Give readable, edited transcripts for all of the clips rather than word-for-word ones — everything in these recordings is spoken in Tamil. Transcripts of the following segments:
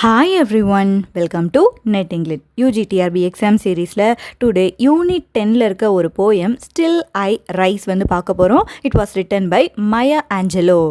Hi everyone, welcome to Net English UGTRB exam seriesல today unit 10ல இருக்க ஒரு poem Still I Rise வந்து பார்க்க போறோம். It was written by Maya Angelou.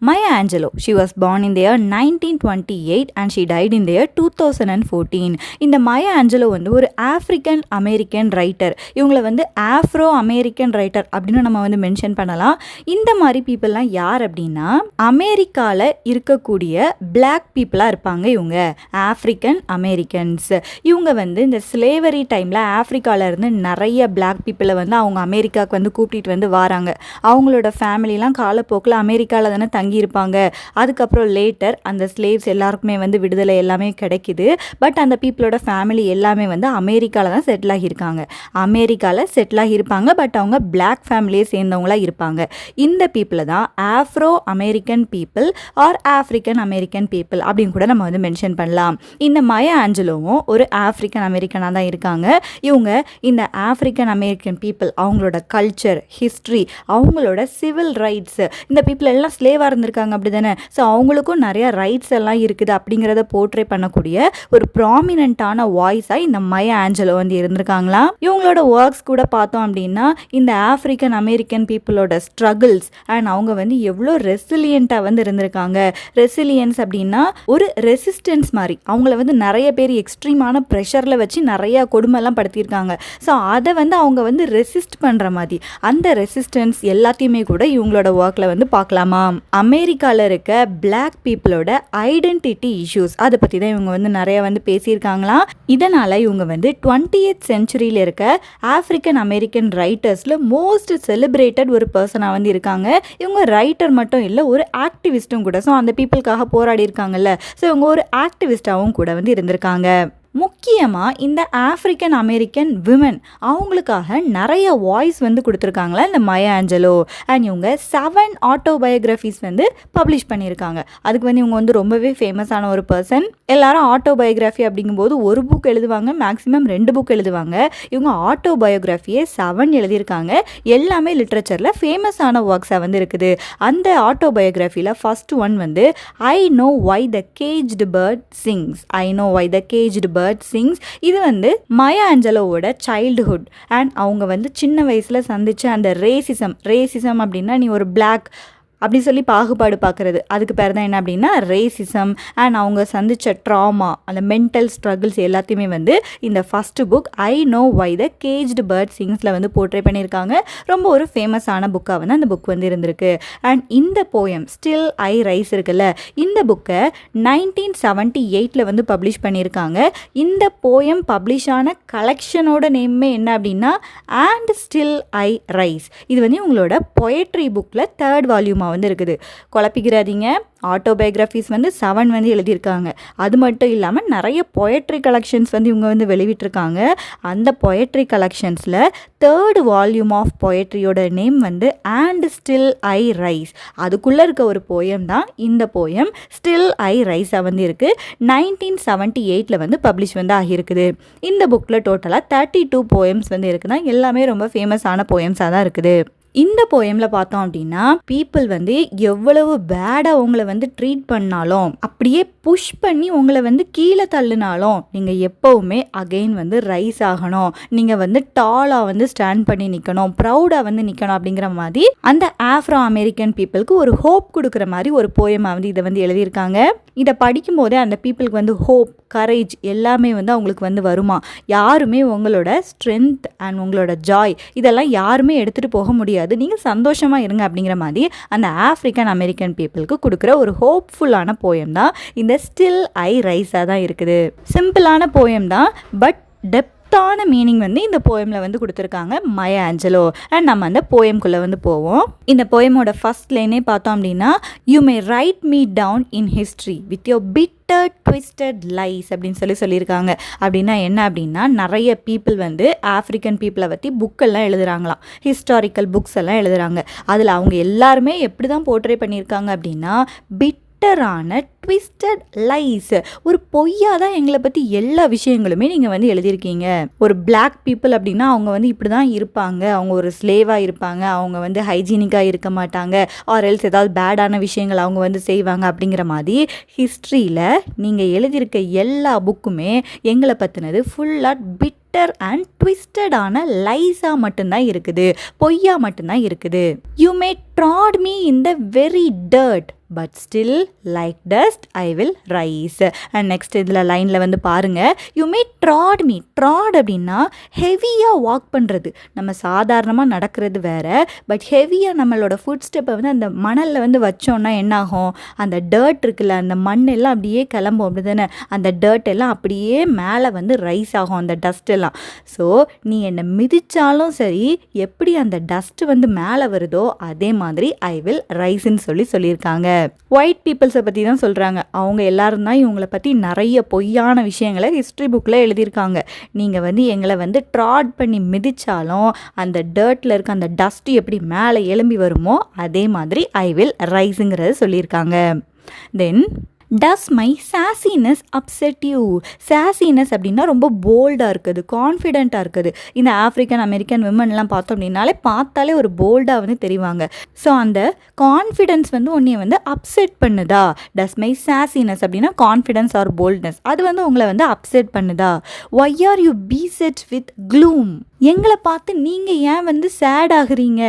Maya Angelou, she was born in the year 1928 and she died in the year 2014. இந்த Maya Angelou வந்து ஒரு ஆப்பிரிக்கன் அமெரிக்கன் ரைட்டர். இவங்களை வந்து ஆஃப்ரோ அமெரிக்கன் ரைட்டர் அப்படின்னு நம்ம வந்து மென்ஷன் பண்ணலாம். இந்த மாதிரி பீப்புளெலாம் யார் அப்படின்னா அமெரிக்காவில் இருக்கக்கூடிய பிளாக் பீப்புளாக இருப்பாங்க. இவங்க ஆஃப்ரிக்கன் அமெரிக்கன்ஸ். இவங்க வந்து இந்த ஸ்லேவரி டைமில் ஆஃப்ரிக்காவில் இருந்து நிறைய பிளாக் பீப்புளை வந்து அவங்க அமெரிக்காவுக்கு வந்து கூப்பிட்டு வந்து வராங்க. அவங்களோட ஃபேமிலிலாம் காலப்போக்கில் அமெரிக்காவில் தானே தங்கியிருப்பாங்க. அதுக்கப்புறம் லேட்டர் அந்த ஸ்லேவ்ஸ் எல்லாருக்குமே வந்து விடுதலை எல்லாமே கிடைக்கிது. பட் அந்த பீப்புளோட ஃபேமிலி எல்லாமே வந்து அமெரிக்காவில் தான் செட்டில் ஆகியிருக்காங்க. அமெரிக்காவில் செட்டில் ஆகியிருப்பாங்க. பட் அவங்க பிளாக் ஃபேமிலியை சேர்ந்தவங்களாக இருப்பாங்க. இந்த பீப்புளை தான் Afro American people are African American people அப்படின்னு கூட நம்ம வந்து மென்ஷன் பண்ணலாம். இந்த மயா ஆஞ்சலோவும் ஒரு ஆஃப்ரிக்கன் அமெரிக்கனாக தான் இருக்காங்க. இவங்க இந்த ஆஃப்ரிக்கன் அமெரிக்கன் பீப்புள் அவங்களோட கல்ச்சர், ஹிஸ்ட்ரி, அவங்களோட சிவில் ரைட்ஸ், இந்த பீப்புள் எல்லாம் ஸ்லேவாக இருந்திருக்காங்க அப்படி தானே. ஸோ அவங்களுக்கும் நிறைய ரைட்ஸ் எல்லாம் இருக்குது அப்படிங்கிறத போர்ட்ரே பண்ணக்கூடிய ஒரு ப்ராமினென்ட்டான வாய்ஸாக இந்த மயா ஆஞ்சலோ வந்து இருந்திருக்காங்களாம். இவங்களோட ஒர்க்ஸ் கூட பார்த்தோம் அப்படின்னா இந்த ஆஃப்ரிக்கன் அமெரிக்கன் பீப்புளோட ஸ்ட்ரகிள்ஸ் அண்ட் அவங்க வந்து எவ்வளோ ரெசிலியண்ட்டாக வந்து இருந்திருக்காங்க. ரெசிலியன்ஸ் அப்படின்னா ஒரு ரெசிஸ்டன்ஸ் மாதிரி. அவங்கள வந்து நிறைய பேர் எக்ஸ்ட்ரீமான ப்ரெஷரில் வச்சு நிறையா கொடுமைலாம் படுத்தியிருக்காங்க. ஸோ அதை வந்து அவங்க வந்து ரெசிஸ்ட் பண்ணுற மாதிரி அந்த ரெசிஸ்டன்ஸ் எல்லாத்தையுமே கூட இவங்களோட ஒர்க்கில் வந்து பார்க்கலாமா. அமெரிக்காவில் இருக்க பிளாக் பீப்புளோட ஐடென்டிட்டி இஷ்யூஸ் அதை பற்றி தான் இவங்க வந்து நிறைய வந்து பேசியிருக்காங்களாம். இதனால் இவங்க வந்து 20th சென்ச்சுரியில் இருக்க ஆஃப்ரிக்கன் அமெரிக்கன் ரைட்டர்ஸில் மோஸ்ட் செலிப்ரேட்டட் ஒரு பர்சனாக வந்து இருக்காங்க. இவங்க ரைட்டர் மட்டும் இல்லை, ஒரு ஆக்டிவிஸ்ட்டும் கூட. ஸோ அந்த பீப்புளுக்காக போராடி இருக்காங்கல்ல. ஸோ இவங்க ஒரு ஆக்டிவிஸ்டாகவும் கூட வந்து இருந்திருக்காங்க. முக்கியமாக இந்த ஆஃப்ரிக்கன் அமெரிக்கன் விமன் அவங்களுக்காக நிறைய வாய்ஸ் வந்து கொடுத்துருக்காங்களா இந்த மயா ஆஞ்சலோ. அண்ட் இவங்க 7 ஆட்டோபயோகிராஃபிஸ் வந்து பப்ளிஷ் பண்ணியிருக்காங்க. அதுக்கு வந்து இவங்க வந்து ரொம்பவே ஃபேமஸான ஒரு பர்சன். எல்லாரும் ஆட்டோபயோகிராஃபி அப்படிங்கும்போது ஒரு புக் எழுதுவாங்க, மேக்ஸிமம் 2 புக் எழுதுவாங்க. இவங்க ஆட்டோபயோகிராஃபியே 7 எழுதியிருக்காங்க. எல்லாமே லிட்ரேச்சரில் ஃபேமஸான ஒர்க்ஸாக வந்து இருக்குது. அந்த ஆட்டோபயோகிராஃபியில் ஃபர்ஸ்ட் ஒன் வந்து I know why the caged bird sings. I know why the caged bird sings. இது வந்து மயா ஆஞ்சலோவோட சைல்டுஹுட் அண்ட் அவங்க வந்து சின்ன வயசில் சந்திச்ச அந்த ரேசிசம் அப்படின்னா நீ ஒரு பிளாக் அப்படி சொல்லி பாகுபாடு பார்க்குறது, அதுக்கு பேர் தான் என்ன அப்படின்னா ரேசிசம். அண்ட் அவங்க சந்தித்த ட்ராமா, அந்த மென்டல் ஸ்ட்ரகிள்ஸ் எல்லாத்தையுமே வந்து இந்த first book I know why the caged bird சிங்ஸில் வந்து போர்ட்ரே பண்ணியிருக்காங்க. ரொம்ப ஒரு ஃபேமஸான புக்காக வந்து அந்த புக் வந்து இருந்திருக்கு. அண்ட் இந்த போயம் ஸ்டில் ஐ ரைஸ் இருக்குல்ல, இந்த புக்கை 1978 வந்து பப்ளிஷ் பண்ணியிருக்காங்க. இந்த போயம் பப்ளிஷ் ஆன கலெக்ஷனோட நேமே என்ன அப்படின்னா அண்ட் ஸ்டில் ஐ ரைஸ். இது வந்து உங்களோட பொயட்ரி புக்கில் 3rd வால்யூமாக வந்து இருக்குது. குழப்பிக்கிறாதீங்க. ஆட்டோபயோகிராஃபிஸ் வந்து 7 வந்து எழுதியிருக்காங்க. அது மட்டும் இல்லாமல் நிறைய பொயட்ரி கலெக்ஷன்ஸ் வந்து இவங்க வந்து வெளிவிட்டிருக்காங்க. அந்த பொயட்ரி கலெக்ஷன்ஸில் 3rd வால்யூம் ஆஃப் பொயட்ரியோட நேம் வந்து அண்ட் ஸ்டில் ஐ ரைஸ். அதுக்குள்ளே இருக்க ஒரு போயம் தான் இந்த போயம் ஸ்டில் ஐ ரைஸாக வந்து இருக்குது. 1978 வந்து பப்ளிஷ் வந்து ஆகியிருக்குது. இந்த புக்கில் டோட்டலாக 32 போயம்ஸ் வந்து இருக்குன்னா எல்லாமே ரொம்ப ஃபேமஸான போயம்ஸாக தான் இருக்குது. இந்த போயமில் பார்த்தோம் அப்படின்னா பீப்புள் வந்து எவ்வளவு பேடாக உங்களை வந்து ட்ரீட் பண்ணாலும், அப்படியே புஷ் பண்ணி உங்களை வந்து கீழே தள்ளினாலும் நீங்கள் எப்போவுமே அகெயின் வந்து ரைஸ் ஆகணும், நீங்கள் வந்து டாலாக வந்து ஸ்டாண்ட் பண்ணி நிற்கணும், ப்ரௌடாக வந்து நிற்கணும் அப்படிங்கிற மாதிரி அந்த ஆஃப்ரோ அமெரிக்கன் பீப்புளுக்கு ஒரு ஹோப் கொடுக்குற மாதிரி ஒரு போயமாக வந்து இதை வந்து எழுதியிருக்காங்க. இதை படிக்கும் போதே அந்த பீப்புளுக்கு வந்து ஹோப், கரேஜ் எல்லாமே வந்து அவங்களுக்கு வந்து வருமா. யாருமே உங்களோட ஸ்ட்ரென்த் அண்ட் உங்களோட ஜாய் இதெல்லாம் யாருமே எடுத்துகிட்டு போக முடியாது, நீங்கள் சந்தோஷமாக இருங்க அப்படிங்கிற மாதிரி அந்த ஆஃப்ரிக்கன் அமெரிக்கன் பீப்புளுக்கு கொடுக்குற ஒரு ஹோப்ஃபுல்லான போயம் தான் இந்த ஸ்டில் ஐ ரைஸாக தான் இருக்குது. சிம்பிளான போயம் தான், பட் டெப்த்தான மீனிங் வந்து இந்த போயமில் வந்து கொடுத்துருக்காங்க மயா ஆஞ்சலோ. அண்ட் நம்ம அந்த போயம்குள்ளே வந்து போவோம். இந்த போயமோட ஃபர்ஸ்ட் லைனே பார்த்தோம் அப்படின்னா you may write me down in history with your bitter twisted lies அப்படின்னு சொல்லியிருக்காங்க. அப்படின்னா என்ன அப்படின்னா நிறைய பீப்புள் வந்து ஆஃப்ரிக்கன் பீப்புளை பற்றி புக்கெல்லாம் எழுதுகிறாங்களாம், ஹிஸ்டாரிக்கல் புக்ஸ் எல்லாம் எழுதுகிறாங்க. அதில் அவங்க எல்லாருமே எப்படி தான் போர்ட்ரே பண்ணியிருக்காங்க அப்படின்னா பிட்டரான ட்விஸ்டட் லைஸ், ஒரு பொய்யா தான் எங்களை பற்றி எல்லா விஷயங்களுமே நீங்கள் வந்து எழுதியிருக்கீங்க. ஒரு பிளாக் பீப்புள் அப்படின்னா அவங்க வந்து இப்படி தான் இருப்பாங்க, அவங்க ஒரு ஸ்லேவாக இருப்பாங்க, அவங்க வந்து ஹைஜீனிக்காக இருக்க மாட்டாங்க, ஆர் எல்ஸ் ஏதாவது பேடான விஷயங்கள் அவங்க வந்து செய்வாங்க அப்படிங்கிற மாதிரி ஹிஸ்ட்ரியில் நீங்கள் எழுதியிருக்க எல்லா புக்குமே எங்களை பற்றினது ஃபுல்லாக பிட்டர் அண்ட் ட்விஸ்டடான லைஸாக மட்டும்தான் இருக்குது, பொய்யா மட்டும்தான் இருக்குது. You may trod me in the very dirt but still like dust I will rise. And next இதில் லைனில் வந்து பாருங்கள், யூ மே ட்ராட் மீ. ட்ராட் அப்படின்னா ஹெவியாக வாக் பண்ணுறது, நம்ம சாதாரணமாக நடக்கிறது வேறு, பட் ஹெவியாக நம்மளோட ஃபுட் ஸ்டெப்பை வந்து அந்த மணலில் வந்து வச்சோன்னா என்னாகும், அந்த டர்ட் இருக்குல்ல, அந்த மண் எல்லாம் அப்படியே கிளம்பும் அப்படி தானே, அந்த டர்ட் எல்லாம் அப்படியே மேலே வந்து ரைஸ் ஆகும், அந்த டஸ்ட் எல்லாம். ஸோ நீ என்னை மிதித்தாலும் சரி, எப்படி அந்த டஸ்ட்டு வந்து மேலே வருதோ அதே மாதிரி ஐ வில் ரைஸ்ன்னு சொல்லியிருக்காங்க. ஒயிட் பீப்புள்ஸை பற்றி தான் சொல்கிறாங்க. அவங்க எல்லாரும் தான் இவங்களை பற்றி நிறைய பொய்யான விஷயங்களை ஹிஸ்ட்ரி புக்கில் எழுதியிருக்காங்க. நீங்கள் வந்து எங்களை வந்து ட்ராட் பண்ணி மிதித்தாலும் அந்த டர்ட்டில் இருக்க அந்த டஸ்ட்டு எப்படி மேலே எழும்பி வருமோ அதே மாதிரி ஐ வில் ரைஸுங்கிறத சொல்லியிருக்காங்க. தென் டஸ் மை சாசினஸ் அப்செட் யூ. சாசினஸ் அப்படின்னா ரொம்ப போல்டாக இருக்குது, கான்ஃபிடென்ட்டாக இருக்குது. இந்த ஆஃப்ரிக்கன் அமெரிக்கன் விமன்லாம் பார்த்தோம் அப்படின்னாலே பார்த்தாலே ஒரு போல்டாக வந்து தெரிவாங்க. ஸோ அந்த கான்ஃபிடென்ஸ் வந்து உன்னைய வந்து அப்செட் பண்ணுதா. டஸ் மை சாசினஸ் அப்படின்னா கான்ஃபிடென்ஸ் ஆர் போல்ட்னஸ், அது வந்து உங்களை வந்து அப்செட் பண்ணுதா. Why are you beset with gloom. எங்களை பார்த்து நீங்கள் ஏன் வந்து சேட் ஆகுறீங்க.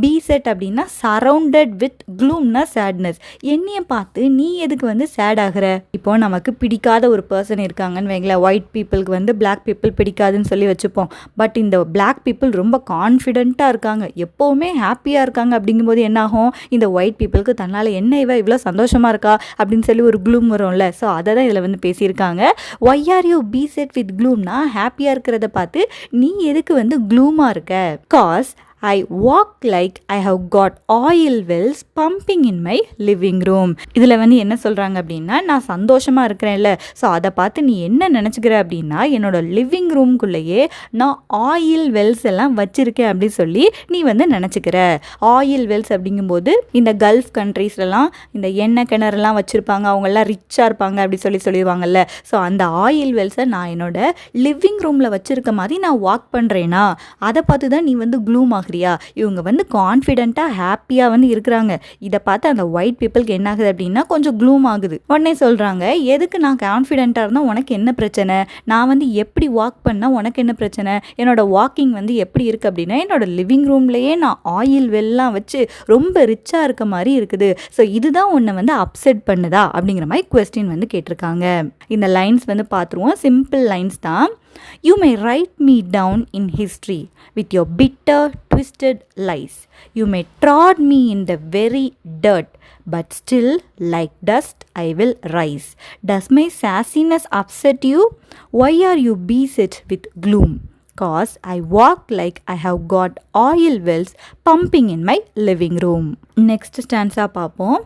பீசெட் அப்படின்னா சரவுண்டட் வித் க்ளூம்னா சேட்னஸ். என்னைய பார்த்து நீ எதுக்கு வந்து சேட் ஆகுற. இப்போ நமக்கு பிடிக்காத ஒரு பர்சன் இருக்காங்கன்னு வைங்களேன், ஒயிட் பீப்புளுக்கு வந்து பிளாக் பீப்புள் பிடிக்காதுன்னு சொல்லி வச்சுப்போம். பட் இந்த பிளாக் பீப்புள் ரொம்ப கான்ஃபிடென்ட்டாக இருக்காங்க, எப்போவுமே ஹாப்பியாக இருக்காங்க. அப்படிங்கும்போது என்னாகும், இந்த ஒயிட் பீப்புளுக்கு தன்னால் என்ன இவ்வளோ சந்தோஷமாக இருக்கா அப்படின்னு சொல்லி ஒரு க்ளூம் வரும்ல. ஸோ அதை தான் இதில் வந்து பேசியிருக்காங்க. Why are you beset with க்ளூம்னா ஹாப்பியாக இருக்கிறத பார்த்து நீ எதுக்கு வந்து க்ளூமாக இருக்க. Cause I walk like I have got oil wells pumping in my living room. இதில் வந்து என்ன சொல்கிறாங்க அப்படின்னா, நான் சந்தோஷமாக இருக்கிறேன்ல, ஸோ அதை பார்த்து நீ என்ன நினச்சிக்கிற அப்படின்னா, என்னோட லிவிங் ரூம்குள்ளேயே நான் ஆயில் வெல்ஸ் எல்லாம் வச்சுருக்கேன் அப்படின்னு சொல்லி நீ வந்து நினச்சிக்கிற. ஆயில் வெல்ஸ் அப்படிங்கும்போது இந்த கல்ஃப் கண்ட்ரீஸ்லாம் இந்த எண்ணெய் கிணறுலாம் வச்சுருப்பாங்க, அவங்கெல்லாம் ரிச்சாக இருப்பாங்க அப்படி சொல்லிடுவாங்கல்ல. ஸோ அந்த ஆயில் வெல்ஸை நான் என்னோட லிவிங் ரூமில் வச்சுருக்க மாதிரி நான் வாக் பண்ணுறேன்னா அதை பார்த்து தான் நீ வந்து க்ளூம் ஆகுறியா. இவங்க வந்து கான்ஃபிடென்ட்டாக ஹாப்பியாக வந்து இருக்கிறாங்க. இதை பார்த்து அந்த ஒயிட் பீப்புளுக்கு என்ன ஆகுது அப்படின்னா கொஞ்சம் க்ளூம் ஆகுது. உடனே சொல்கிறாங்க, எதுக்கு நான் கான்ஃபிடென்ட்டாக இருந்தால் உனக்கு என்ன பிரச்சனை, நான் வந்து எப்படி வாக் பண்ணால் உனக்கு என்ன பிரச்சனை, என்னோட வாக்கிங் வந்து எப்படி இருக்குது அப்படின்னா என்னோட லிவிங் ரூம்லேயே நான் ஆயில் வெல்லாம் வச்சு ரொம்ப ரிச்சாக இருக்க மாதிரி இருக்குது. ஸோ இதுதான் உன்னை வந்து அப்செட் பண்ணுதா அப்படிங்கிற மாதிரி கொஸ்டின் வந்து கேட்டிருக்காங்க. இந்த லைன்ஸ் வந்து பார்த்துருவோம், சிம்பிள் லைன்ஸ் தான். You may write me down in history with your bitter, twisted lies. You may trod me in the very dirt, but still, like dust, I will rise. Does my sassiness upset you? Why are you beset with gloom? Cause I walk like I have got oil wells pumping in my living room. Next stanza பார்ப்போம்.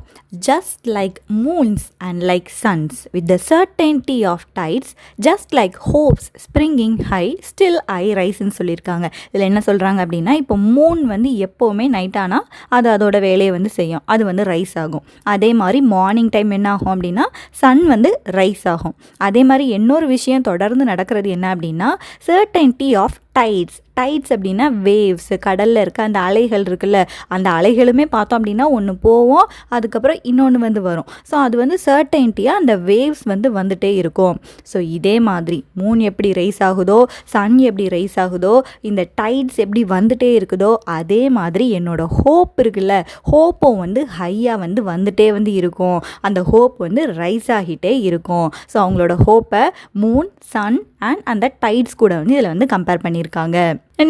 Just like moons and like suns with the certainty of tides, just like hopes springing high, still I rise ன்னு சொல்லியிருக்காங்க. இதில் என்ன சொல்கிறாங்க அப்படின்னா, இப்போ மூன் வந்து எப்போவுமே நைட் ஆனால் அது அதோட வேலையை வந்து செய்யும், அது வந்து ரைஸ் ஆகும். அதே மாதிரி மார்னிங் டைம் என்ன ஆகும் அப்படின்னா சன் வந்து ரைஸ் ஆகும். அதே மாதிரி இன்னொரு விஷயம் தொடர்ந்து நடக்கிறது என்ன அப்படின்னா certainty of tides. டைட்ஸ் அப்படின்னா வேவ்ஸ், கடலில் இருக்க அந்த அலைகள் இருக்குல்ல, அந்த அலைகளுமே பார்த்தோம் அப்படின்னா ஒன்று போவோம், அதுக்கப்புறம் இன்னொன்று வந்து வரும். ஸோ அது வந்து சர்டைன்ட்டியாக அந்த வேவ்ஸ் வந்து வந்துட்டே இருக்கும். ஸோ இதே மாதிரி மூன் எப்படி ரைஸ் ஆகுதோ, சன் எப்படி ரைஸ் ஆகுதோ, இந்த டைட்ஸ் எப்படி வந்துட்டே இருக்குதோ அதே மாதிரி என்னோட ஹோப் இருக்குல்ல, ஹோப்பும் வந்து ஹையாக வந்து வந்துட்டே வந்து இருக்கும். அந்த ஹோப் வந்து ரைஸ் ஆகிட்டே இருக்கும். ஸோ அவங்களோட ஹோப்பை மூன், சன் அண்ட் அந்த டைட்ஸ் கூட வந்து இதில் வந்து கம்பேர் பண்ணியிருக்காங்க.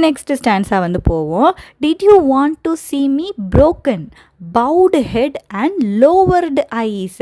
நெக்ஸ்ட் ஸ்டான்ஸா வந்து போவோம். Did you want to see me broken, bowed head and lowered eyes.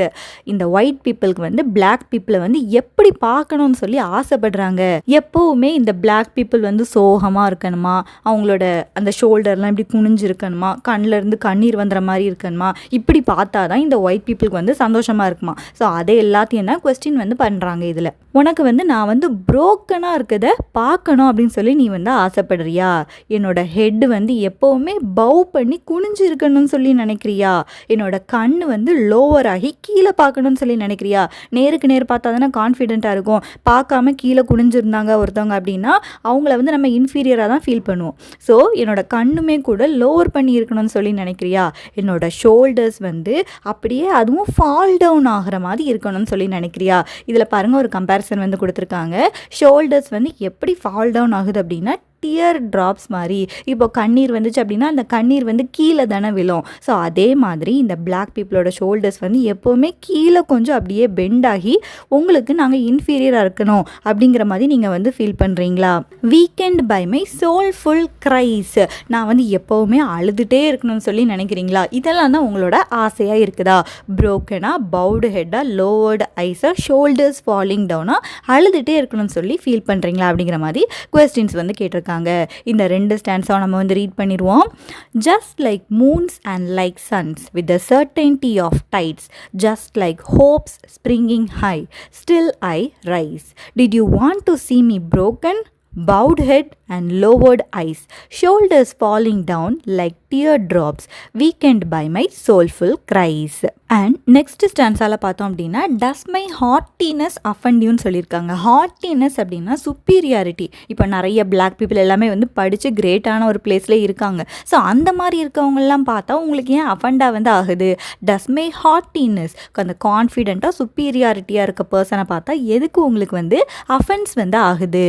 இந்த ஒயிட் பீப்புளுக்கு வந்து பிளாக் பீப்புளை வந்து எப்படி பார்க்கணும்னு சொல்லி ஆசைப்படுறாங்க. எப்போவுமே இந்த பிளாக் பீப்புள் வந்து சோகமாக இருக்கணுமா, அவங்களோட அந்த ஷோல்டர்லாம் இப்படி குனிஞ்சு இருக்கணுமா, கண்ணில் இருந்து கண்ணீர் வந்துற மாதிரி இருக்கணுமா, இப்படி பார்த்தா தான் இந்த ஒயிட் பீப்புளுக்கு வந்து சந்தோஷமாக இருக்குமா. ஸோ அதை எல்லாத்தையும் தான் கொஸ்டின் வந்து பண்ணுறாங்க. இதில் உனக்கு வந்து நான் வந்து புரோக்கனாக இருக்கதை பார்க்கணும் அப்படின்னு சொல்லி நீ வந்து ஆசைப்படுற. ஆசைப்படுறியா? என்னோட ஹெட் வந்து எப்போவுமே பவ் பண்ணி குனிஞ்சு இருக்கணும்னு சொல்லி நினைக்கிறியா? என்னோட கண் வந்து லோவர் ஆகி கீழே பார்க்கணும்னு சொல்லி நினைக்கிறியா? நேருக்கு நேர் பார்த்தா தானே கான்ஃபிடென்ட்டாக இருக்கும். பார்க்காம கீழே குனிஞ்சிருந்தாங்க ஒருத்தவங்க அப்படின்னா அவங்கள வந்து நம்ம இன்ஃபீரியராக தான் ஃபீல் பண்ணுவோம். ஸோ என்னோட கண்ணுமே கூட லோவர் பண்ணி இருக்கணும்னு சொல்லி நினைக்கிறியா? என்னோட ஷோல்டர்ஸ் வந்து அப்படியே அதுவும் ஃபால் டவுன் ஆகிற மாதிரி இருக்கணும்னு சொல்லி நினைக்கிறியா? இதில் பாருங்கள் ஒரு கம்பேரிசன் வந்து கொடுத்துருக்காங்க. ஷோல்டர்ஸ் வந்து எப்படி ஃபால் டவுன் ஆகுது அப்படின்னா டியர் ட்ராப்ஸ் மாதிரி. இப்போ கண்ணீர் வந்துச்சு அப்படின்னா அந்த கண்ணீர் வந்து கீழே தானே விழும். ஸோ அதே மாதிரி இந்த பிளாக் பீப்புளோட ஷோல்டர்ஸ் வந்து எப்போவுமே கீழே கொஞ்சம் அப்படியே பெண்ட் ஆகி உங்களுக்கு நாங்கள் இன்ஃபீரியராக இருக்கணும் அப்படிங்கிற மாதிரி நீங்கள் வந்து ஃபீல் பண்ணுறீங்களா? Weakened by my soulful cries. நான் வந்து எப்போவுமே அழுதுகிட்டே இருக்கணும்னு சொல்லி நினைக்கிறீங்களா? இதெல்லாம் தான் உங்களோட ஆசையாக இருக்குதா? ப்ரோக்கனாக, பவுடு ஹெட்டாக, லோவர்டு ஐஸாக, ஷோல்டர்ஸ் ஃபாலிங் டவுனாக, அழுதுகிட்டே இருக்கணும்னு சொல்லி ஃபீல் பண்ணுறீங்களா அப்படிங்கிற மாதிரி கொஸ்டின்ஸ் வந்து கேட்டிருக்காங்க. இந்த 2 ஸ்டான்ஸாக நம்ம வந்து ரீட் பண்ணிடுவோம். Just like moons and like suns with the certainty of tides, just like hopes springing high, still I rise. Did you want to see me broken? Bowed head and lowered eyes, shoulders falling down like teardrops, weakened by my soulful cries. And next stanzaல பார்த்தோம் அப்படின்னா does my haughtiness offend youன்னு சொல்லியிருக்காங்க. haughtiness அப்படின்னா superiority. இப்போ நிறைய பிளாக் பீப்புள் எல்லாமே வந்து படித்து கிரேட்டான ஒரு பிளேஸில் இருக்காங்க. ஸோ அந்த மாதிரி இருக்கவங்கெல்லாம் பார்த்தா உங்களுக்கு ஏன் அஃபண்டாக வந்து ஆகுது? does my haughtiness, அந்த கான்ஃபிடென்ட்டாக சுப்பீரியாரிட்டியாக இருக்க பர்சனை பார்த்தா எதுக்கு உங்களுக்கு வந்து அஃபென்ஸ் வந்து ஆகுது?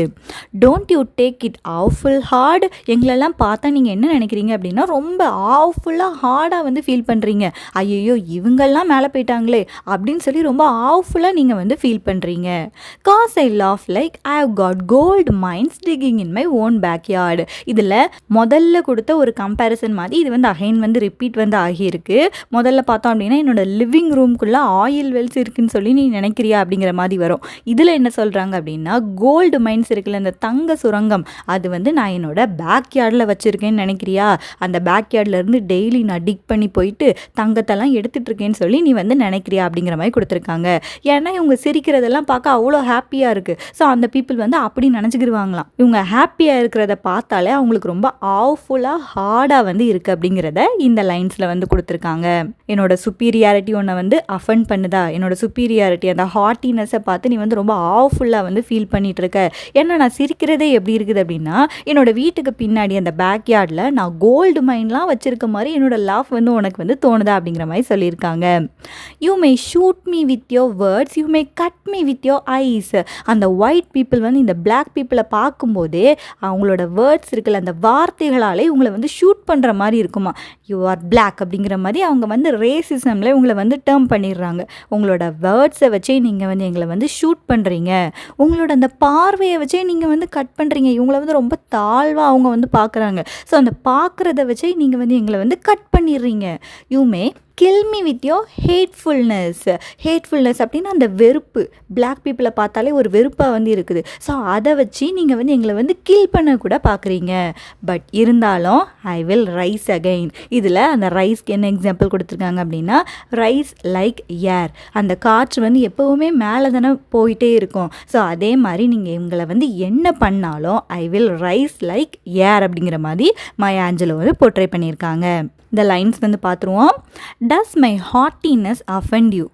Don't you take it awful hard. எங்களெல்லாம் பார்த்தா நீங்கள் என்ன நினைக்கிறீங்க அப்படின்னா ரொம்ப ஆஃபுல்லாக ஹார்டாக வந்து ஃபீல் பண்ணுறீங்க. ஐயோ இவங்கெல்லாம் மேலே போயிட்டாங்களே அப்படின்னு சொல்லி ரொம்ப ஆஃபுல்லாக நீங்கள் வந்து ஃபீல் பண்ணுறீங்க. Cause I laugh like I have got gold mines digging in my own backyard. இதில் முதல்ல கொடுத்த ஒரு கம்பேரிசன் மாதிரி இது வந்து அகைன் வந்து ரிப்பீட் வந்து ஆகியிருக்கு. முதல்ல பார்த்தோம் அப்படின்னா என்னோட லிவிங் ரூம்குள்ளே ஆயில் வெல்ஸ் இருக்குன்னு சொல்லி நீ நினைக்கிறியா அப்படிங்கிற மாதிரி வரும். இதில் என்ன சொல்கிறாங்க அப்படின்னா கோல்டு மைன்ஸ் இருக்குல்ல, இந்த தங்க சுரங்கம், அது வந்து நான் என்னோட பேக்யார்டில் வச்சுருக்கேன்னு நினைக்கிறியா? அந்த பேக்யார்ட்லேருந்து டெய்லி நான் டிக் பண்ணி போயிட்டு தங்கத்தெல்லாம் எடுத்துகிட்டு இருக்கேன்னு சொல்லி நீ வந்து நினைக்கிறியா அப்படிங்கிற மாதிரி கொடுத்துருக்காங்க. ஏன்னா இவங்க சிரிக்கிறதெல்லாம் பார்க்க அவ்வளோ ஹாப்பியாக இருக்குது. ஸோ அந்த பீப்புள் வந்து அப்படி நினச்சிக்கிடுவாங்களாம். இவங்க ஹாப்பியாக இருக்கிறத பார்த்தாலே அவங்களுக்கு ரொம்ப ஆஃபுல்லாக ஹார்டாக வந்து இருக்குது அப்படிங்கிறத இந்த லைன்ஸில் வந்து கொடுத்துருக்காங்க. என்னோட சுப்பீரியாரிட்டி ஒன்றை வந்து அஃபெண்ட் பண்ணுதா? என்னோட சுப்பீரியாரிட்டி அந்த ஹார்ட்டினஸை பார்த்து நீ வந்து ரொம்ப ஆஃபுல்லாக வந்து ஃபீல் பண்ணிகிட்டு இருக்க. ஏன்னா நான் சிரிக்கிறதே எப்படி இருக்குது அப்படின்னா என்னோட வீட்டுக்கு பின்னாடி அந்த பேக்யார்டில் நான் கோல்டு மைன்லாம் வச்சுருக்க மாதிரி என்னோட லவ் வந்து உனக்கு வந்து தோணுதா அப்படிங்கிற மாதிரி சொல்லியிருக்காங்க. You may shoot me with your words, you may cut me with your ice. அந்த ஒயிட் பீப்புள் வந்து இந்த பிளாக் பீப்புளை பார்க்கும்போதே அவங்களோட வேர்ட்ஸ் இருக்குல்ல, அந்த வார்த்தைகளாலே இவங்களை வந்து ஷூட் பண்ணுற மாதிரி இருக்குமா. யூ ஆர் பிளாக் அப்படிங்கிற மாதிரி அவங்க வந்து ரேசிசமில் இவங்களை வந்து டேர்ம் பண்ணிடுறாங்க. உங்களோட வேர்ட்ஸை வச்சே நீங்கள் வந்து எங்களை வந்து ஷூட் பண்ணுறீங்க. உங்களோட அந்த பார்வையை வச்சே நீங்கள் வந்து கட் பண்ணுறீங்க. இவங்களை வந்து ரொம்ப தாழ்வாக அவங்க வந்து பார்க்குறாங்க. ஸோ அந்த பார்க்குறத வச்சே நீங்கள் வந்து எங்களை வந்து கட் பண்ணிடுறீங்க. You may kill me with your hatefulness. Hatefulness அப்படின்னா அந்த வெறுப்பு, பிளாக் பீப்புளை பார்த்தாலே ஒரு வெறுப்பாக வந்து இருக்குது. ஸோ அதை வச்சு நீங்கள் வந்து எங்களை வந்து கில் பண்ண கூட பார்க்குறீங்க. பட் இருந்தாலும் ஐ வில் ரைஸ் அகைன். இதில் அந்த ரைஸ்க்கு என்ன எக்ஸாம்பிள் கொடுத்துருக்காங்க அப்படின்னா ரைஸ் லைக் ஏர். அந்த காற்று வந்து எப்போவுமே மேலே தானே போயிட்டே இருக்கும். ஸோ அதே மாதிரி நீங்கள் இவங்களை வந்து என்ன பண்ணாலும் ஐ வில் ரைஸ் லைக் ஏர் அப்படிங்கிற மாதிரி மயா ஆஞ்சலோ வந்து போர்ட்ரே பண்ணியிருக்காங்க. இந்த லைன்ஸ் வந்து பார்த்துருவோம். Does my haughtiness offend you?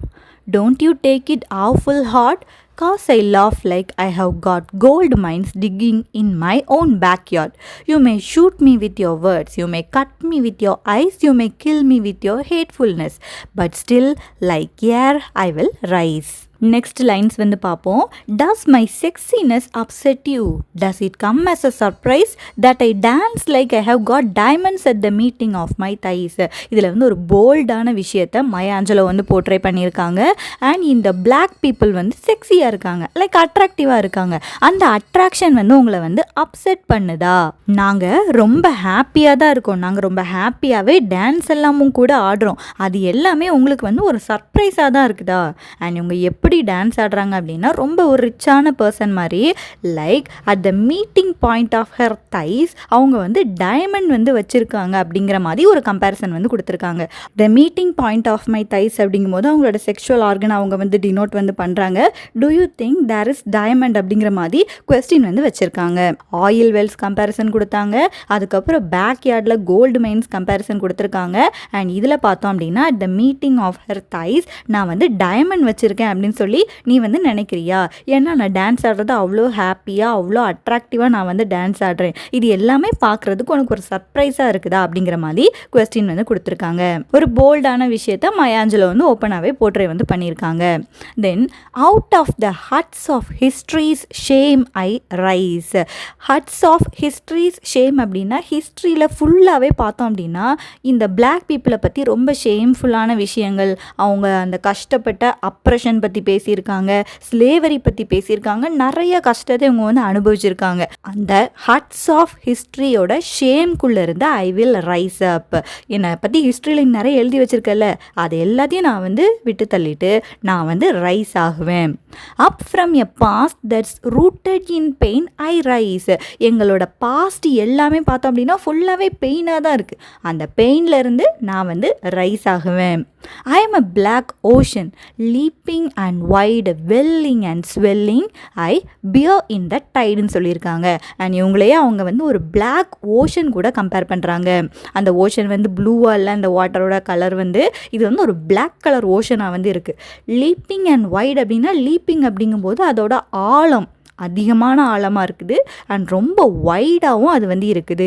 Don't you take it awful hard? Cause I laugh like I have got gold mines digging in my own backyard. You may shoot me with your words, you may cut me with your eyes, you may kill me with your hatefulness, but still like air I will rise. Next lines வந்து பார்ப்போம். Does my sexiness upset you? Does it come as a surprise that I dance like I have got diamonds at the meeting of my thighs? இதில் வந்து ஒரு போல்டான விஷயத்தை மயா ஆஞ்சலோ வந்து போர்ட்ரே பண்ணியிருக்காங்க. அண்ட் இந்த பிளாக் பீப்புள் வந்து செக்ஸியாக இருக்காங்க, லைக் அட்ராக்டிவாக இருக்காங்க. அந்த அட்ராக்ஷன் வந்து உங்களை வந்து அப்செட் பண்ணுதா? நாங்கள் ரொம்ப ஹாப்பியாக தான் இருக்கோம், நாங்கள் ரொம்ப ஹாப்பியாகவே டான்ஸ் எல்லாமும் கூட ஆடுறோம். அது எல்லாமே உங்களுக்கு வந்து ஒரு சர்ப்ரைஸாக தான் இருக்குதா? அண்ட் இவங்க எப்படி எப்படி டான்ஸ் ஆடுறாங்க அப்படின்னா ரொம்ப ஒரு ரிச்சான பர்சன் மாதிரி. Like at the meeting point of her thighs அவங்க வந்து டைமண்ட் வந்து வச்சுருக்காங்க அப்படிங்கிற மாதிரி ஒரு கம்பேரிசன் வந்து கொடுத்துருக்காங்க. The meeting point of my thighs அப்படிங்கும்போது அவங்களோட செக்ஷுவல் ஆர்கன் அவங்க வந்து டினோட் வந்து பண்ணுறாங்க. Do you think there is diamond அப்படிங்கிற மாதிரி கொஸ்டின் வந்து வச்சுருக்காங்க. ஆயில் வெல்ஸ் கம்பேரிசன் கொடுத்தாங்க. அதுக்கப்புறம் பேக் யார்டில் கோல்டு மைன்ஸ் கம்பேரிசன் கொடுத்துருக்காங்க. அண்ட் இதில் பார்த்தோம் அப்படின்னா த மீட்டிங் ஆஃப் ஹர் தைஸ் நான் வந்து டைமண்ட் வச்சுருக்கேன் அப்படின்னு சொல்லி நீ வந்து நினைக்கிறியா? ஏன்னா நான் டான்ஸ் ஆடுறது அவ்வளோ ஹாப்பியாக அவ்வளோ அட்ராக்டிவாக நான் வந்து டான்ஸ் ஆடுறேன். இது எல்லாமே பார்க்குறதுக்கு உனக்கு ஒரு சர்ப்ரைஸாக இருக்குதா அப்படிங்கிற மாதிரி கொஸ்டின் வந்து கொடுத்துருக்காங்க. ஒரு போல்டான விஷயத்த மயா ஆஞ்சலோ வந்து ஓப்பனாகவே போர்ட்ரே வந்து பண்ணியிருக்காங்க. Then out of the huts of history's shame I rise. Huts of history's shame அப்படின்னா ஹிஸ்ட்ரியில் ஃபுல்லாகவே பார்த்தோம் அப்படின்னா இந்த பிளாக் பீப்புளை பற்றி ரொம்ப ஷேம்ஃபுல்லான விஷயங்கள், அவங்க அந்த கஷ்டப்பட்ட அப்ரெஷன் பற்றி பேசியிருக்காங்க, ஸ்லேவரி பற்றி பேசியிருக்காங்க, நிறைய கஷ்டத்தை இவங்க வந்து அனுபவிச்சிருக்காங்க. அந்த ஹட்ஸ் ஆஃப் ஹிஸ்ட்ரியோட ஷேம்குள்ளே இருந்து ஐ வில் ரைஸ் அப். என்னை பற்றி ஹிஸ்ட்ரியில் நிறைய எழுதி வச்சிருக்கல, அது எல்லாத்தையும் நான் வந்து விட்டு தள்ளிட்டு நான் வந்து ரைஸ் ஆகுவேன். Up from a past that's rooted in pain I rise. எங்களோட பாஸ்ட் எல்லாமே பார்த்தோம் அப்படின்னா ஃபுல்லாகவே பெயினாக தான் இருக்குது. அந்த பெயின்லேருந்து நான் வந்து ரைஸ் ஆகுவேன். I am a black ocean leaping and wide welling and swelling I bear in the டைடுன்னு சொல்லியிருக்காங்க. அண்ட் இவங்களையே அவங்க வந்து ஒரு பிளாக் ஓஷன் கூட கம்பேர் பண்ணுறாங்க. அந்த ஓஷன் வந்து ப்ளூவாக இல்லை, அந்த வாட்டரோட கலர் வந்து இது வந்து ஒரு பிளாக் கலர் ஓஷனாக வந்து இருக்குது. லீப்பிங் அண்ட் வைட் அப்படின்னா லீப்பிங் அப்படிங்கும்போது அதோட ஆழம் அதிகமான ஆழமாக இருக்குது அண்ட் ரொம்ப வைடாகவும் அது வந்து இருக்குது.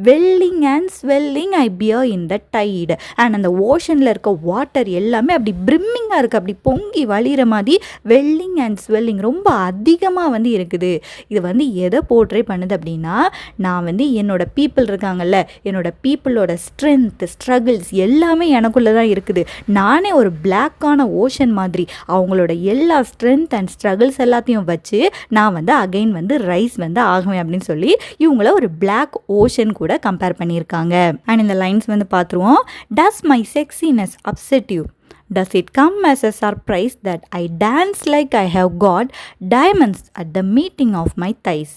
Welling and swelling I bear in the tide. அண்ட் அந்த ஓஷனில் இருக்க வாட்டர் எல்லாமே அப்படி பிரிம்மிங்காக இருக்குது, அப்படி பொங்கி வழிகிற மாதிரி வெல்லிங் அண்ட் ஸ்வெல்லிங் ரொம்ப அதிகமாக வந்து இருக்குது. இது வந்து எதை போர்ட்ரே பண்ணுது அப்படின்னா நான் வந்து என்னோட பீப்புள் இருக்காங்கல்ல, என்னோட பீப்புளோட ஸ்ட்ரென்த் ஸ்ட்ரகிள்ஸ் எல்லாமே எனக்குள்ளே தான் இருக்குது. நானே ஒரு பிளாக்கான ஓஷன் மாதிரி அவங்களோட எல்லா ஸ்ட்ரென்த் அண்ட் ஸ்ட்ரகிள்ஸ் எல்லாத்தையும் வச்சு நான் வந்து அகைன் வந்து ரைஸ் வந்து ஆகுவேன் அப்படின்னு சொல்லி இவங்கள ஒரு பிளாக் ஓஷன் கூட கம்பேர் பண்ணியிருக்காங்க. அண்ட் இந்த லைன்ஸ் வந்து பார்த்துருவோம். Does my sexiness upset you? Does it come as a surprise that I dance like I have got diamonds at the meeting of my thighs?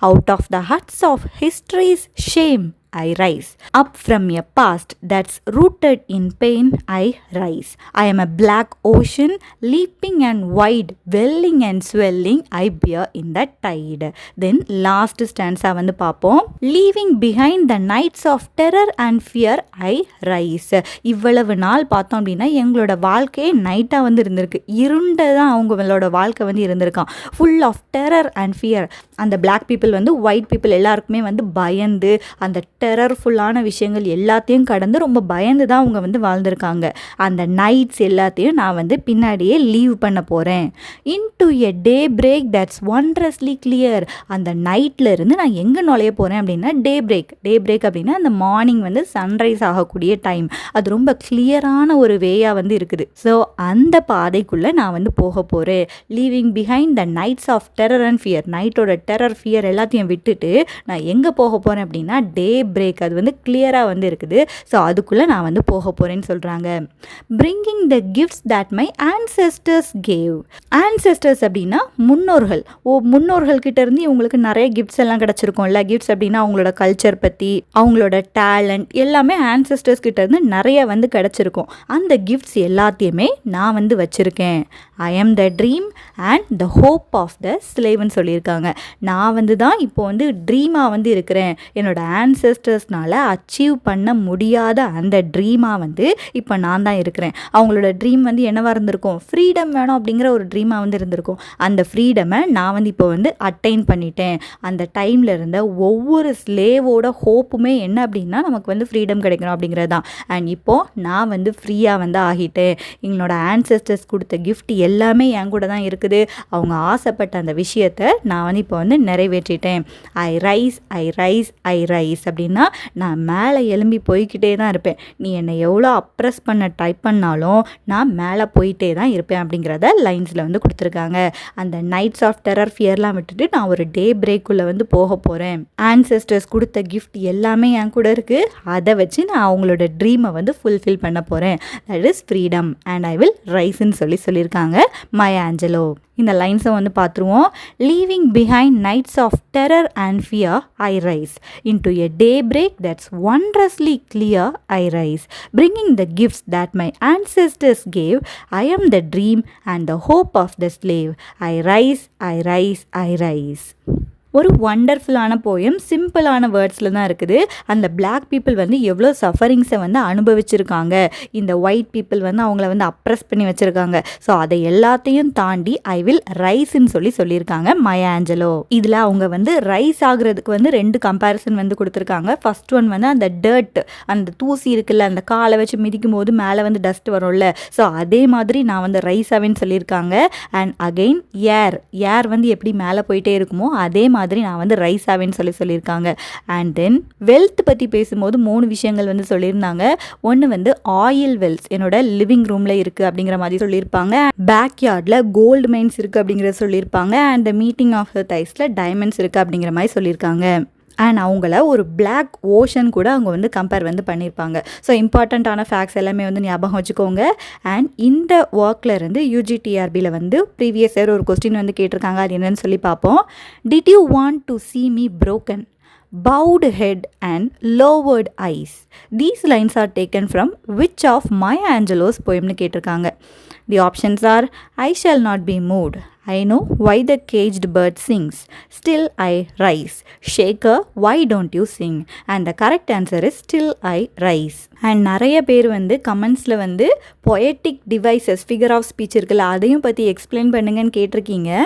Out of the huts of history's shame I rise. Up from a past that's rooted in pain I rise. I am a black ocean leaping and wide, welling and swelling I bear in the tide. Then last stanza வந்து பார்ப்போம். Leaving behind the nights of terror and fear I rise. இவ்வளவு நாள் பார்த்தோம் அப்படின்னா எங்களோட வாழ்க்கையே நைட்டாக வந்து இருந்திருக்கு, இருண்டதான் அவங்களோட வாழ்க்கை வந்து இருந்திருக்கான். Full of terror and fear. அந்த பிளாக் பீப்புள் வந்து ஒயிட் பீப்புள் எல்லாருக்குமே வந்து பயந்து அந்த டெரர்ஃபுல்லான விஷயங்கள் எல்லாத்தையும் கடந்து ரொம்ப பயந்து தான் அவங்க வந்து வாழ்ந்திருக்காங்க. அந்த நைட்ஸ் எல்லாத்தையும் நான் வந்து பின்னாடியே லீவ் பண்ண போகிறேன். Into a daybreak that's wondrously clear. அந்த நைட்டில் இருந்து நான் எங்கே நுழைய போகிறேன் அப்படின்னா டே பிரேக். டே பிரேக் அப்படின்னா அந்த மார்னிங் வந்து சன்ரைஸ் ஆகக்கூடிய டைம். அது ரொம்ப கிளியரான ஒரு வேயாக வந்து இருக்குது. ஸோ அந்த பாதைக்குள்ளே நான் வந்து போக போகிறேன். Leaving behind the nights of terror and fear. நைட்டோட டெரர் ஃபியர் எல்லாத்தையும் விட்டுட்டு நான் எங்கே போக போகிறேன் அப்படின்னா டே பிரேக். அது வந்து கிளியராக வந்து இருக்குது. ஸோ அதுக்குள்ளே நான் வந்து போக போகிறேன்னு சொல்கிறாங்க. Bringing the gifts that my ancestors gave. Ancestors அப்படின்னா முன்னோர்கள். முன்னோர்கள்கிட்ட இருந்து இவங்களுக்கு நிறைய கிஃப்ட்ஸ் எல்லாம் கிடச்சிருக்கும்ல. கிஃப்ட்ஸ் அப்படின்னா அவங்களோட கல்ச்சர் பற்றி, அவங்களோட டேலண்ட் எல்லாமே ஆன்செஸ்டர்ஸ் கிட்ட இருந்து நிறைய வந்து கிடச்சிருக்கும். அந்த கிஃப்ட்ஸ் எல்லாத்தையுமே நான் வந்து வச்சுருக்கேன். I am the dream and the hope of the ஸ்லேவ்னு சொல்லியிருக்காங்க. நான் வந்து தான் இப்போ வந்து ட்ரீமாக வந்து இருக்கிறேன். என்னோட ஆன்செஸ்டர்ஸ்னால அச்சீவ் பண்ண முடியாத அந்த ட்ரீமாக வந்து இப்போ நான் தான் இருக்கிறேன். அவங்களோட ட்ரீம் வந்து என்னவாக இருந்திருக்கும்? ஃப்ரீடம் வேணும் அப்படிங்கிற ஒரு ட்ரீமாக வந்து இருந்திருக்கும். அந்த ஃப்ரீடமை நான் வந்து இப்போ வந்து அட்டைன் பண்ணிட்டேன். அந்த டைமில் இருந்த ஒவ்வொரு ஸ்லேவோட ஹோப்புமே என்ன அப்படின்னா நமக்கு வந்து ஃப்ரீடம் கிடைக்கணும் அப்படிங்கிறது தான். அண்ட் இப்போது நான் வந்து ஃப்ரீயாக வந்து ஆகிட்டேன். எங்களோட ஆன்செஸ்டர்ஸ் கொடுத்த கிஃப்ட் எல்லாமே என் கூட தான் இருக்குது. அவங்க ஆசைப்பட்ட அந்த விஷயத்தை நான் வந்து இப்போ வந்து நிறைவேற்றிட்டேன். ஐ ரைஸ் ஐ ரைஸ் ஐ ரைஸ் அப்படின்னா நான் மேலே எழும்பி போய்கிட்டே தான் இருப்பேன். நீ என்னை எவ்வளோ அப்ரெஸ் பண்ண டைப் பண்ணாலும் நான் மேலே போயிட்டே தான் இருப்பேன் அப்படிங்கிறத லைன்ஸில் வந்து கொடுத்துருக்காங்க. அந்த நைட்ஸ் ஆஃப் டெரர் ஃபியர்லாம் விட்டுட்டு நான் ஒரு டே பிரேக்குள்ளே வந்து போக போகிறேன். ஆன்செஸ்டர்ஸ் கொடுத்த கிஃப்ட் எல்லாமே என் கூட இருக்குது. அதை வச்சு நான் அவங்களோட ட்ரீமை வந்து ஃபுல்ஃபில் பண்ண போகிறேன். That is freedom and I will ரைஸ்ன்னு சொல்லியிருக்காங்க. சொல்லியிருக்காங்க மயா ஆஞ்சலோ. இந்த லைன்ஸை வந்து பார்த்துருவோம். Leaving behind nights of terror and fear I rise into a daybreak that's wondrously clear I rise bringing the gifts that my ancestors gave. I am the dream and the hope of the slave. I rise, I rise, I rise. ஒரு ஒண்டர்ஃபுல்லான போயம், சிம்பிளான வேர்ட்ஸில் தான் இருக்குது. அந்த பிளாக் பீப்புள் வந்து எவ்வளோ சஃபரிங்ஸை வந்து அனுபவிச்சிருக்காங்க, இந்த ஒயிட் பீப்புள் வந்து அவங்கள வந்து அப்ரெஸ் பண்ணி வச்சுருக்காங்க. ஸோ அதை எல்லாத்தையும் தாண்டி ஐ வில் ரைஸ்ன்னு சொல்லியிருக்காங்க மயா ஆஞ்சலோ. இதில் அவங்க வந்து ரைஸ் ஆகுறதுக்கு வந்து 2 கம்பேரிசன் வந்து கொடுத்துருக்காங்க. ஃபர்ஸ்ட் ஒன் வந்து அந்த டர்ட், அந்த தூசி இருக்குல்ல, அந்த காலை வச்சு மிதிக்கும் போது மேலே வந்து டஸ்ட் வரும்ல, ஸோ அதே மாதிரி நான் வந்து ரைஸ் ஆவேன்னு சொல்லியிருக்காங்க. அண்ட் அகெயின் ஏர் வந்து எப்படி மேலே போயிட்டே இருக்குமோ அதே மாதிரி நான் வந்து ரைஸ் ஆவேன்னு சொல்லியிருக்காங்க. அண்ட் தென் வெல்த் பற்றி பேசும்போது 3 விஷயங்கள் வந்து சொல்லியிருந்தாங்க. ஒன்று வந்து ஆயில் வெல்ஸ் என்னோட லிவிங் ரூமில் இருக்குது அப்படிங்கிற மாதிரி சொல்லியிருப்பாங்க. பேக் யார்டில் கோல்டு மைன்ஸ் இருக்குது அப்படிங்கிறத சொல்லியிருப்பாங்க. அண்ட் மீட்டிங் ஆஃப் த தைஸில் டைமண்ட்ஸ் இருக்குது அப்படிங்கிற மாதிரி சொல்லியிருக்காங்க. அண்ட் அவங்கள ஒரு பிளாக் ஓஷன் கூட அவங்க வந்து கம்பேர் வந்து பண்ணியிருப்பாங்க. ஸோ இம்பார்ட்டண்ட்டான ஃபேக்ட்ஸ் எல்லாமே வந்து ஞாபகம் வச்சுக்கோங்க. அண்ட் இந்த ஒர்க்கில் இருந்து யூஜிடிஆர்பியில் வந்து ப்ரீவியஸ் இயர் ஒரு கொஸ்டின் வந்து கேட்டிருக்காங்க. அது என்னன்னு சொல்லி பார்ப்போம். Did you want to see me broken? Bowed head and lowered eyes. These lines are taken from which of Maya Angelou's poemனு கேட்டிருக்காங்க. The options are I shall not be moved, I know why the caged bird sings, still I rise, shaker why don't you sing, and the correct answer is still I rise. And நிறைய பேர் வந்து கமெண்ட்ஸில் வந்து poetic devices, figure of speech இருக்குல்ல, அதையும் பற்றி எக்ஸ்பிளைன் பண்ணுங்கன்னு கேட்டிருக்கீங்க.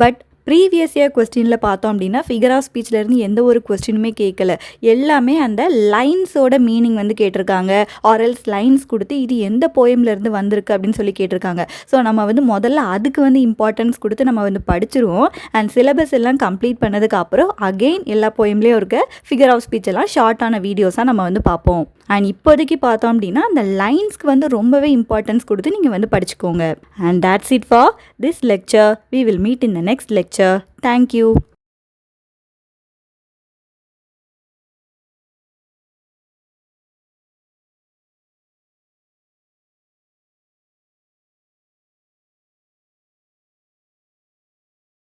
பட் ப்ரீவியஸ் இயர் கொஸ்டினில் பார்த்தோம் அப்படின்னா ஃபிகர் ஆஃப் ஸ்பீச்லேருந்து எந்த ஒரு கொஸ்டினுமே கேட்கல. எல்லாமே அந்த லைன்ஸோட மீனிங் வந்து கேட்டிருக்காங்க. ஆர்எல்ஸ் லைன்ஸ் கொடுத்து இது எந்த போயம்லேருந்து வந்திருக்கு அப்படின்னு சொல்லி கேட்டிருக்காங்க. ஸோ நம்ம வந்து முதல்ல அதுக்கு வந்து இம்பார்ட்டன்ஸ் கொடுத்து நம்ம வந்து படிச்சிருவோம். அண்ட் சிலபஸ் எல்லாம் கம்ப்ளீட் பண்ணதுக்கு அப்புறம் அகெயின் எல்லா போயம்லேயும் இருக்க ஃபிகர் ஆஃப் ஸ்பீச் எல்லாம் ஷார்ட்டான வீடியோஸாக நம்ம வந்து பார்ப்போம். அண்ட் இப்போதைக்கு பார்த்தோம் அப்படின்னா அந்த லைன்ஸ்க்கு வந்து ரொம்பவே இம்பார்ட்டன்ஸ் கொடுத்து நீங்கள் வந்து படிச்சுக்கோங்க. And that's it for this lecture. We will meet in the next lecture. Thank you.